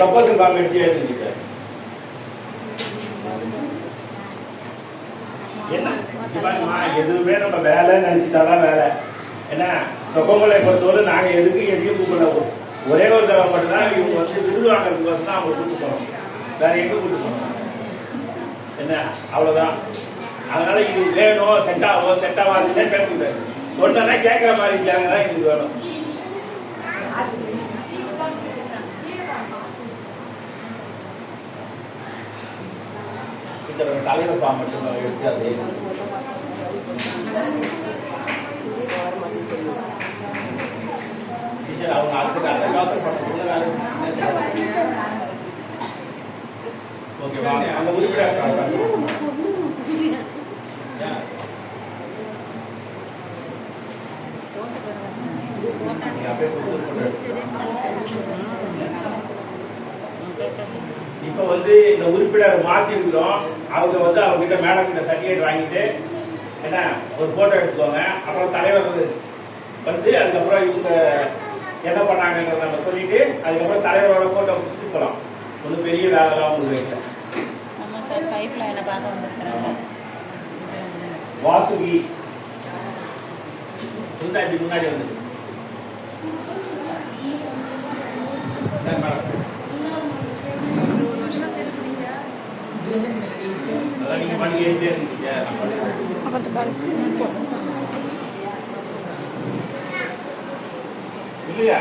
Proposal form எடுத்து எழுதுங்க sir. என்ன எதுவுமே நம்ம வேலை நினைச்சிட்டாதான் வேலை. என்ன சொப்பங்களை பொறுத்தவரை நாங்கள் எதுக்கு எதையும் கூப்பிடல. ஒரே ஒரு தடவை மட்டும்தான் இவங்க வந்து விருது வாங்குறதுக்கு தான் அவங்க கூப்பிட்டு போகிறோம். வேற எங்க கூப்பிட்டு போகிறோம்? என்ன அவ்வளோதான். அதனால இது வேணும், செட் ஆகும் செட் ஆகாதுன்னே பேசுங்க. சொன்னா கேட்குற மாதிரி இருக்காங்க தான் இது வேணும். தலைவர் ஃபார்ம் மட்டும் எடுத்து அதே டீச்சர் அவங்க அடுத்த டாக்டர் பண்ணுறதுல வேலை ஓகேவா? அந்த உறுப்பினர் இப்ப வந்து இந்த உறுப்பினர் மாத்தி இருக்கிறோம். அவங்க வந்து அவங்க கிட்ட மேடம் கிட்ட சர்டிபிகேட் வாங்கிட்டு என்ன ஒரு போட்டோ எடுத்துக்கோங்க. அப்புறம் தலைவர் வந்து அதுக்கப்புறம் இவங்க என்ன பண்ணாங்கன்றத நம்ம சொல்லிட்டு அதுக்கப்புறம் தலைவரோட போட்டோ கொடுத்துட்டு போகலாம். ஒன்றும் பெரிய வேலைலாம் உங்களுக்கு வைக்கல. வாசுகி இப்படி முன்னாடி வந்து நீங்க பண்ணிக்கிட்டே இருந்துச்சு இல்லையா?